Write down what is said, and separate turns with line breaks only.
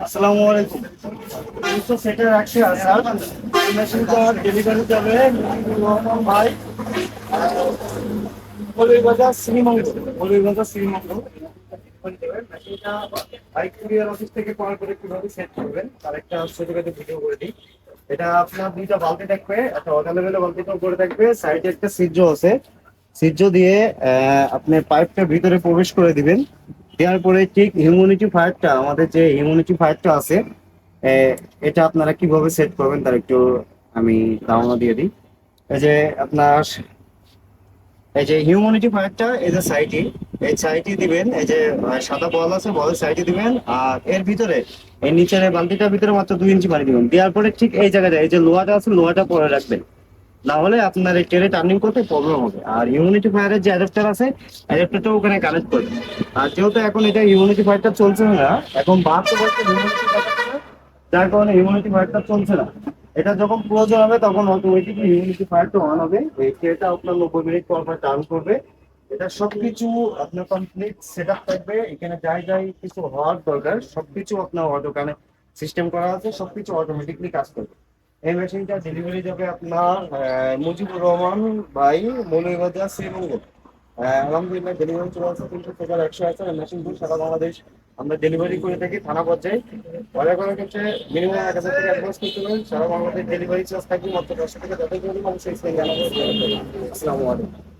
আসসালামু আলাইকুম। 200 সেটের 100 মেশিনটা ডেলিভারি যাবে রহমান ভাই, মৌলভীবাজার শ্রীমঙ্গল। মৌলভীবাজার শ্রীমঙ্গল মেশিনটা ভাই কুরিয়ার অফিস থেকে কল করে কিভাবে সেট করবেন তার একটা ছোটখাটো ভিডিও করে দিই। এটা আপনার দুইটা বালতি থাকবে, একটা ওয়াটার লেভেলের বালতিটা উপরে থাকবে, সাইডে একটা সিজ্জো আছে। সিজ্জো দিয়ে আপনি পাইপটা ভিতরে প্রবেশ করে দিবেন। দেওয়ার পরে ঠিক হিউম্যানিটি ফায়ারটা, আমাদের যে হিউম্যানিটি ফায়ারটা আছে, এটা আপনারা কিভাবে সেট করবেন তার একটু আমি ধারণা দিয়ে দিই। এই যে আপনার এই যে হিউম্যানিটি ফায়ারটা এই যে সাইডে, এই সাইডে দিবেন। এই যে সাদা বল আছে, বলের সাইডে দিবেন। আর এর ভিতরে এই নিচের এই বালতিটার ভিতরে মাত্র 2 ইঞ্চি পানি দিবেন। দেওয়ার পরে ঠিক এই জায়গাটা, এই যে লোহাটা আছে, লোহাটা পরে রাখবেন, না হলে আপনার এই ট্রেনে টার্নিং করতে প্রবলেম হবে। আর ইউনিটি ফায়ারের যে অ্যাডাপ্টার আছে, অ্যাডাপ্টারটা ওখানে কানেক্ট করবে। আর যেহেতু এখন এটা ইউনিটি ফায়ারটা চলছে না, এখন 72 ইউনিটি ফায়ার, যার কারণে ইউনিটি ফায়ারটা চলছে না। এটা যখন প্রয়োজন হবে তখন অটোমেটিকলি ইউনিটি ফায়ারটা অন হবে। এই ট্রেটা আপনার 90 মিনিট পর পর টার্ন করবে। এটা সবকিছু আপনার কমপ্লিট সেট আপ থাকবে। এখানে যাই যাই কিছু হওয়ার দরকার সবকিছু আপনার অটো কানেক্ট সিস্টেম করা আছে, সবকিছু অটোমেটিকলি কাজ করবে। এই মেশিনটা ডেলিভারি যাবে আপনার মুজিবুর রহমান ভাই, মৌলভীবাজার শ্রীমঙ্গল। আলহামদুলিল্লাহ ডেলিভারি চলে আসছে, 300 আছে। মেশিনগুলো সারা বাংলাদেশ আমরা ডেলিভারি করে থাকি থানা পর্যায়ে। অর্ডার করার ক্ষেত্রে মিনিমাম 1000 টাকা অ্যাডভান্স করতে হবে। সারা বাংলাদেশ ডেলিভারি চার্জ থাকবে মাত্র 500 টাকা। যাতে করে অবশ্যই জানাবো। আসসালামু আলাইকুম।